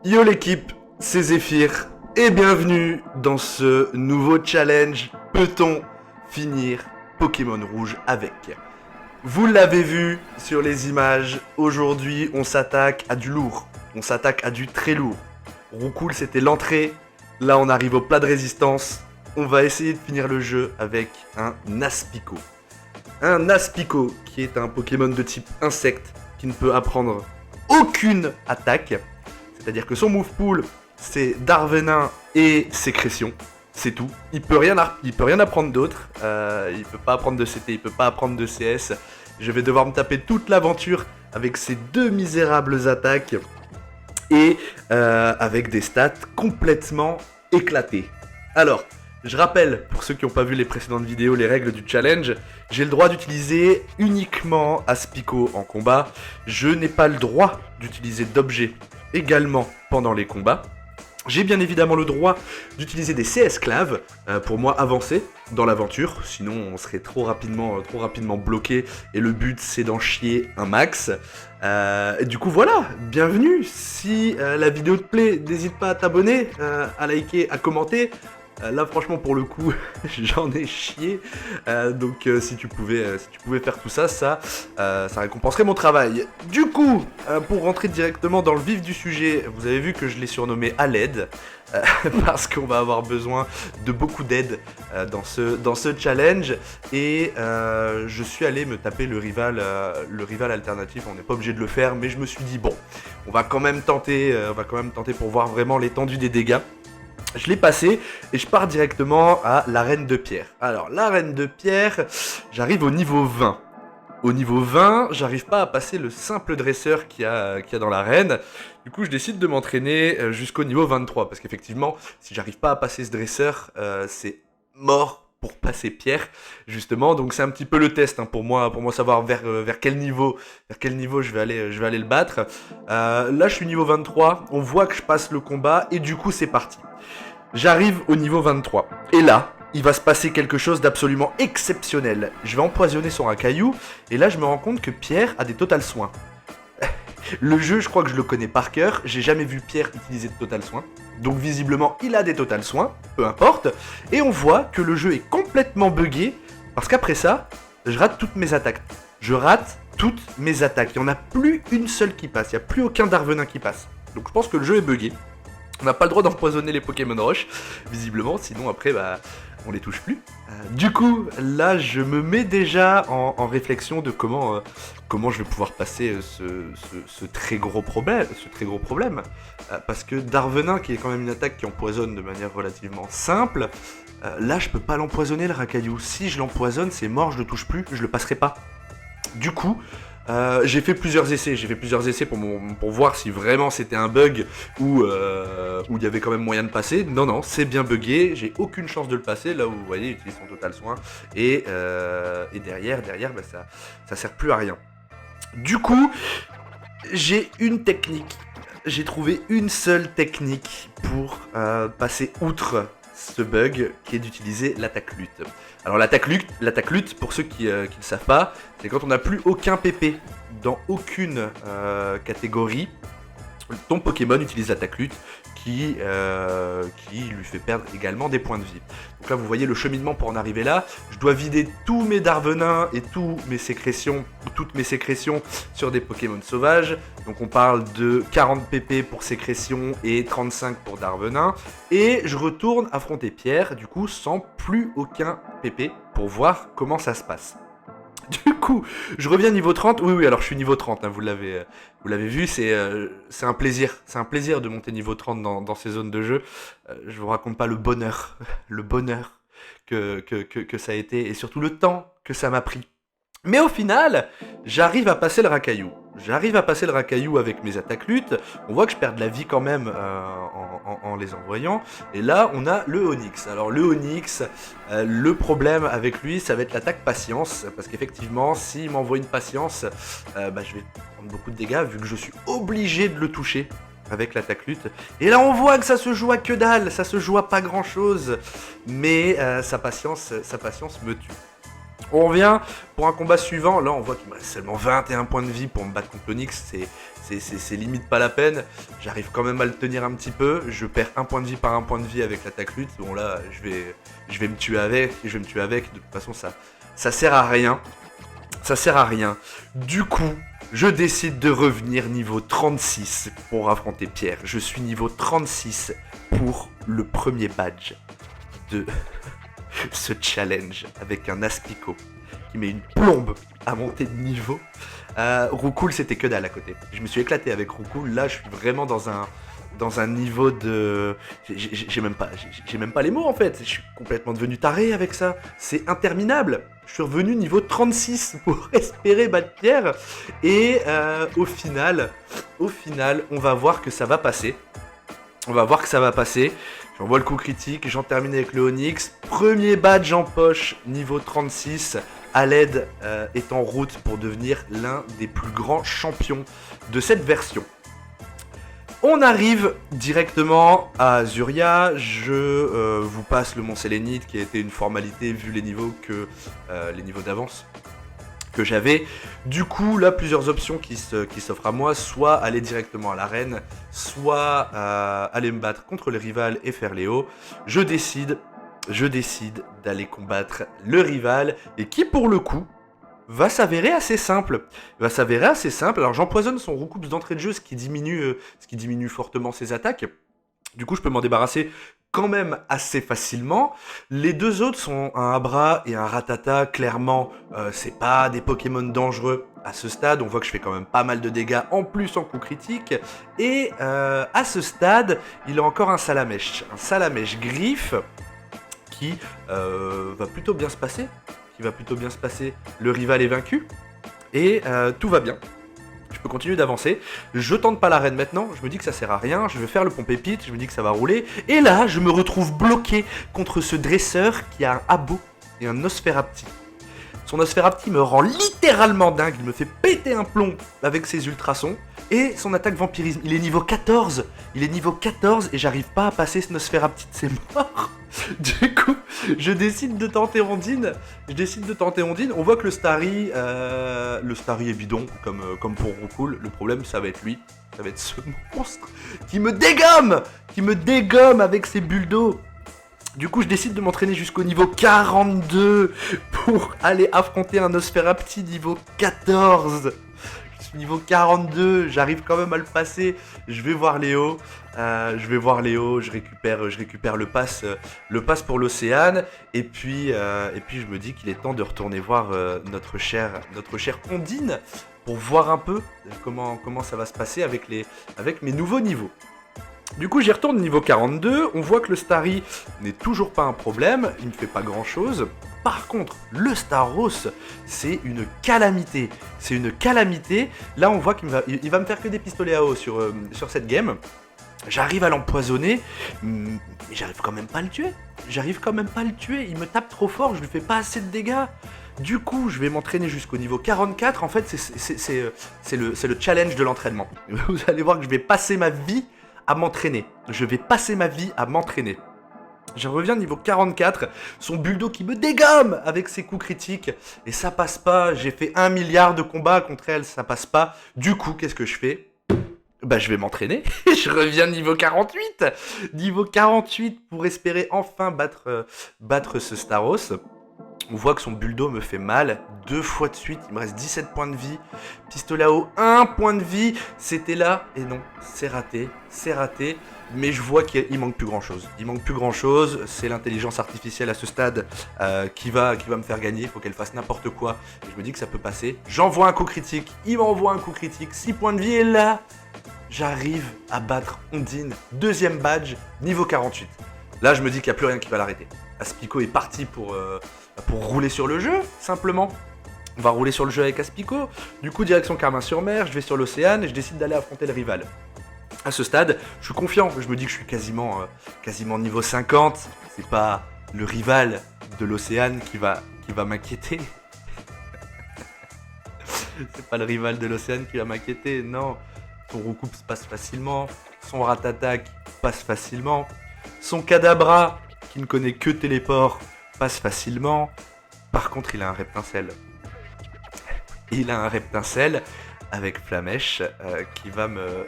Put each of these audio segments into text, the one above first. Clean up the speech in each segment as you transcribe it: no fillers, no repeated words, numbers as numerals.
Yo l'équipe, c'est Zephyr et bienvenue dans ce nouveau challenge. Peut-on finir Pokémon Rouge avec? Vous l'avez vu sur les images, aujourd'hui on s'attaque à du lourd, on s'attaque à du très lourd. Roucoule c'était l'entrée, là on arrive au plat de résistance, on va essayer de finir le jeu avec un Aspico. Un Aspico qui est un Pokémon de type insecte qui ne peut apprendre aucune attaque. C'est-à-dire que son move pool, c'est Darvenin et Sécrétion. C'est tout. Il peut rien apprendre d'autre. Il peut pas apprendre de CT, il peut pas apprendre de CS. Je vais devoir me taper toute l'aventure avec ces deux misérables attaques. Et avec des stats complètement éclatées. Alors, je rappelle, pour ceux qui n'ont pas vu les précédentes vidéos, les règles du challenge. J'ai le droit d'utiliser uniquement Aspico en combat. Je n'ai pas le droit d'utiliser d'objets également pendant les combats. J'ai bien évidemment le droit d'utiliser des CS-claves pour moi avancer dans l'aventure, sinon on serait trop rapidement bloqué et le but c'est d'en chier un max. Et du coup voilà, bienvenue, si la vidéo te plaît, n'hésite pas à t'abonner, à liker, à commenter. Là franchement pour le coup j'en ai chié, donc si tu pouvais faire tout ça, ça récompenserait mon travail. Du coup, pour rentrer directement dans le vif du sujet, vous avez vu que je l'ai surnommé à l'aide, parce qu'on va avoir besoin de beaucoup d'aide dans ce challenge, et je suis allé me taper le rival alternatif. On n'est pas obligé de le faire, mais je me suis dit bon, on va quand même tenter pour voir vraiment l'étendue des dégâts. Je l'ai passé et je pars directement à l'arène de pierre. Alors, l'arène de pierre, j'arrive au niveau 20. Au niveau 20, j'arrive pas à passer le simple dresseur qu'il y a dans l'arène. Du coup, je décide de m'entraîner jusqu'au niveau 23. Parce qu'effectivement, si j'arrive pas à passer ce dresseur, c'est mort pour passer pierre, justement. Donc c'est un petit peu le test hein, pour moi savoir vers quel niveau je vais aller le battre. Là, je suis niveau 23. On voit que je passe le combat et du coup, c'est parti. J'arrive au niveau 23. Et là, il va se passer quelque chose d'absolument exceptionnel. Je vais empoisonner son racaillou. Et là, je me rends compte que Pierre a des total soins. Le jeu, je crois que je le connais par cœur. J'ai jamais vu Pierre utiliser de total soins. Donc visiblement, il a des total soins. Peu importe. Et on voit que le jeu est complètement buggé. Parce qu'après ça, je rate toutes mes attaques. Il n'y en a plus une seule qui passe. Il n'y a plus aucun Darvenin qui passe. Donc je pense que le jeu est buggé. On n'a pas le droit d'empoisonner les Pokémon Roche, visiblement, sinon après, on les touche plus. Du coup, là, je me mets déjà en réflexion de comment je vais pouvoir passer ce très gros problème. Parce que Darvenin, qui est quand même une attaque qui empoisonne de manière relativement simple, là, je peux pas l'empoisonner, le racaillou. Si je l'empoisonne, c'est mort, je le touche plus, je le passerai pas. Du coup... j'ai fait plusieurs essais pour voir si vraiment c'était un bug ou il y avait quand même moyen de passer. Non, c'est bien buggé, j'ai aucune chance de le passer. Là où vous voyez, il utilise son total soin et derrière ça sert plus à rien. Du coup, j'ai trouvé une seule technique pour passer outre ce bug, qui est d'utiliser l'attaque lutte. Alors l'attaque lutte, pour ceux qui ne savent pas, c'est quand on n'a plus aucun PP dans aucune catégorie, ton Pokémon utilise l'attaque lutte qui lui fait perdre également des points de vie. Donc là vous voyez le cheminement pour en arriver là. Je dois vider tous mes Darvenins et toutes mes sécrétions sur des Pokémon sauvages. Donc on parle de 40 PP pour sécrétion et 35 pour Darvenin. Et je retourne affronter Pierre, du coup sans plus aucun PP, pour voir comment ça se passe. Du coup, je reviens niveau 30. Oui, alors je suis niveau 30, hein, vous l'avez vu, c'est un plaisir. C'est un plaisir de monter niveau 30 dans ces zones de jeu. Je vous raconte pas le bonheur que ça a été, et surtout le temps que ça m'a pris. Mais au final, j'arrive à passer le racaillou avec mes attaques luttes. On voit que je perds de la vie quand même en les envoyant. Et là, on a le Onix. Alors le Onix, le problème avec lui, ça va être l'attaque patience. Parce qu'effectivement, s'il m'envoie une patience, je vais prendre beaucoup de dégâts vu que je suis obligé de le toucher avec l'attaque lutte. Et là, on voit que ça se joue à que dalle, ça se joue à pas grand chose. Mais sa patience me tue. On revient pour un combat suivant. Là, on voit qu'il me reste seulement 21 points de vie pour me battre contre l'Onyx. C'est limite pas la peine. J'arrive quand même à le tenir un petit peu. Je perds un point de vie par un point de vie avec l'attaque lutte. Bon, là, je vais me tuer avec. De toute façon, ça sert à rien. Ça sert à rien. Du coup, je décide de revenir niveau 36 pour affronter Pierre. Je suis niveau 36 pour le premier badge de ce challenge avec un Aspico qui met une plombe à monter de niveau. Roucoule, c'était que dalle à côté. Je me suis éclaté avec Roucoule. Là, je suis vraiment dans un niveau de... J'ai même pas les mots en fait. Je suis complètement devenu taré avec ça. C'est interminable. Je suis revenu niveau 36 pour espérer battre Pierre. Et au final, on va voir que ça va passer. J'envoie le coup critique, j'en termine avec le Onyx. Premier badge en poche, niveau 36. Aled est en route pour devenir l'un des plus grands champions de cette version. On arrive directement à Azuria. Je vous passe le Mont Sélénite qui a été une formalité vu les niveaux d'avance que j'avais. Du coup, là, plusieurs options qui s'offrent à moi, soit aller directement à l'arène, soit aller me battre contre le rival et faire les hauts. Je décide d'aller combattre le rival, et qui, pour le coup, va s'avérer assez simple. Alors, j'empoisonne son roucoups d'entrée de jeu, ce qui diminue fortement ses attaques. Du coup, je peux m'en débarrasser quand même assez facilement. Les deux autres sont un Abra et un Ratata. Clairement, c'est pas des Pokémon dangereux à ce stade. On voit que je fais quand même pas mal de dégâts, en plus en coup critique. Et à ce stade, il a encore un Salamèche. Un Salamèche griffe qui va plutôt bien se passer. Le rival est vaincu. Et tout va bien. Je peux continuer d'avancer. Je tente pas l'arène maintenant. Je me dis que ça sert à rien. Je vais faire le pompe-épite. Je me dis que ça va rouler. Et là, je me retrouve bloqué contre ce dresseur qui a un Abo et un Nosferapti. Son Nosferapti me rend littéralement dingue. Il me fait péter un plomb avec ses ultrasons. Et son attaque vampirisme. Il est niveau 14. Et j'arrive pas à passer ce Nosferapti. C'est mort. Du coup, je décide de tenter Ondine. On voit que le Starry est bidon, comme pour Roucoule. Le problème, ça va être lui. Ça va être ce monstre qui me dégomme avec ses bulles d'eau. Du coup, je décide de m'entraîner jusqu'au niveau 42 pour aller affronter un Nosferapti niveau 14. Je suis niveau 42, j'arrive quand même à le passer. Je vais voir Léo. Je récupère le pass pour l'Océane. Et puis je me dis qu'il est temps de retourner voir notre chère Ondine pour voir un peu comment ça va se passer avec mes nouveaux niveaux. Du coup, j'y retourne niveau 42, on voit que le Starry n'est toujours pas un problème, il ne fait pas grand chose. Par contre, le Staros, c'est une calamité. Là, on voit qu'il va me faire que des pistolets à eau sur cette game. J'arrive à l'empoisonner, mais j'arrive quand même pas à le tuer. Il me tape trop fort, je lui fais pas assez de dégâts. Du coup, je vais m'entraîner jusqu'au niveau 44. En fait, c'est le challenge de l'entraînement. Vous allez voir que je vais passer ma vie à m'entraîner. Je reviens niveau 44, son Buldo qui me dégomme avec ses coups critiques. Et ça passe pas, j'ai fait 1 milliard de combats contre elle, ça passe pas. Du coup, qu'est-ce que je fais ? Je vais m'entraîner, je reviens niveau 48. Niveau 48 pour espérer enfin battre ce Staros. On voit que son Buldo me fait mal, 2 fois de suite, il me reste 17 points de vie. Pistolet à eau, 1 point de vie, c'était là, et non, c'est raté. Mais je vois qu'il manque plus grand chose. C'est l'intelligence artificielle à ce stade qui va me faire gagner. Il faut qu'elle fasse n'importe quoi. Et je me dis que ça peut passer. J'envoie un coup critique. Il m'envoie un coup critique. 6 points de vie. Et là, j'arrive à battre Ondine. 2e badge, niveau 48. Là, je me dis qu'il n'y a plus rien qui va l'arrêter. Aspico est parti pour rouler sur le jeu, simplement. On va rouler sur le jeu avec Aspico. Du coup, direction Carmin-sur-Mer. Je vais sur l'Océane et je décide d'aller affronter le rival. À ce stade, je suis confiant, je me dis que je suis quasiment niveau 50. C'est pas le rival de l'Océane qui va m'inquiéter. C'est pas le rival de l'Océane qui va m'inquiéter, non. Son Roucoups passe facilement, son Ratatak passe facilement, son Kadabra, qui ne connaît que téléport, passe facilement. Par contre, il a un reptincelle. Il a un reptincelle avec Flamèche qui va me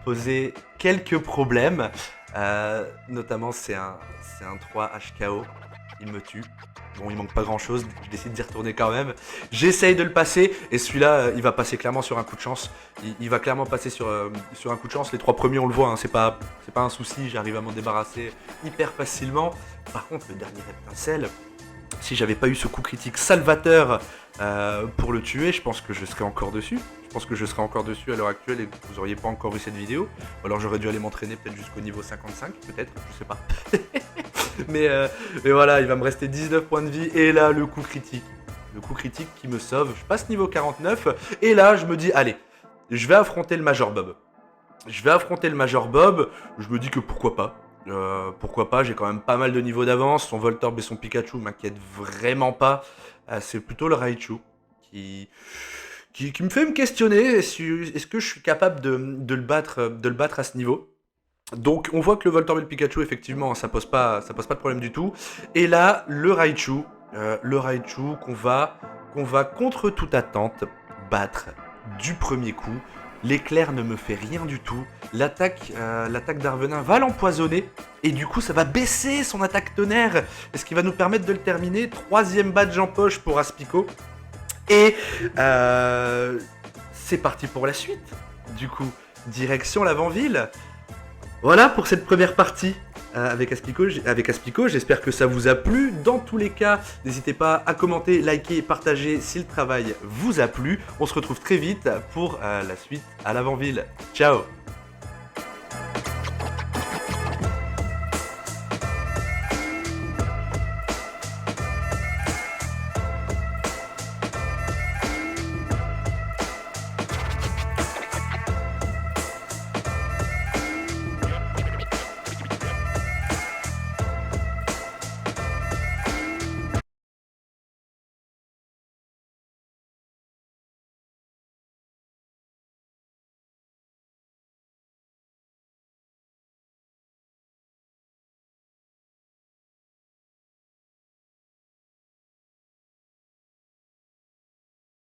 poser quelques problèmes. Notamment, c'est un 3 HKO. Il me tue. Bon, il manque pas grand chose, je décide d'y retourner quand même. J'essaye de le passer, et celui-là, il va passer clairement sur un coup de chance. Il va clairement passer sur un coup de chance. Les 3 premiers, on le voit, hein, c'est pas un souci, j'arrive à m'en débarrasser hyper facilement. Par contre, le dernier reptincelle, si j'avais pas eu ce coup critique salvateur pour le tuer, je pense que je serais encore dessus. Je pense que je serais encore dessus à l'heure actuelle et que vous auriez pas encore vu cette vidéo. Ou alors j'aurais dû aller m'entraîner peut-être jusqu'au niveau 55, peut-être, je sais pas. mais voilà, il va me rester 19 points de vie et là, le coup critique. Le coup critique qui me sauve. Je passe niveau 49 et là, je me dis, allez, je vais affronter le Major Bob. Je me dis que pourquoi pas, j'ai quand même pas mal de niveaux d'avance. Son Voltorb et son Pikachu m'inquiètent vraiment pas. C'est plutôt le Raichu qui me fait me questionner. Est-ce que je suis capable de le battre à ce niveau? Donc on voit que le Voltorb et le Pikachu, effectivement, ça pose pas de problème du tout. Et là, le Raichu qu'on va contre toute attente battre du premier coup. L'éclair ne me fait rien du tout. L'attaque d'Arvenin va l'empoisonner. Et du coup, ça va baisser son attaque tonnerre. Ce qui va nous permettre de le terminer. 3e badge en poche pour Aspico. Et c'est parti pour la suite. Du coup, direction l'avant-ville. Voilà pour cette première partie avec Aspico. J'espère que ça vous a plu. Dans tous les cas, n'hésitez pas à commenter, liker et partager si le travail vous a plu. On se retrouve très vite pour la suite à l'avant-ville. Ciao!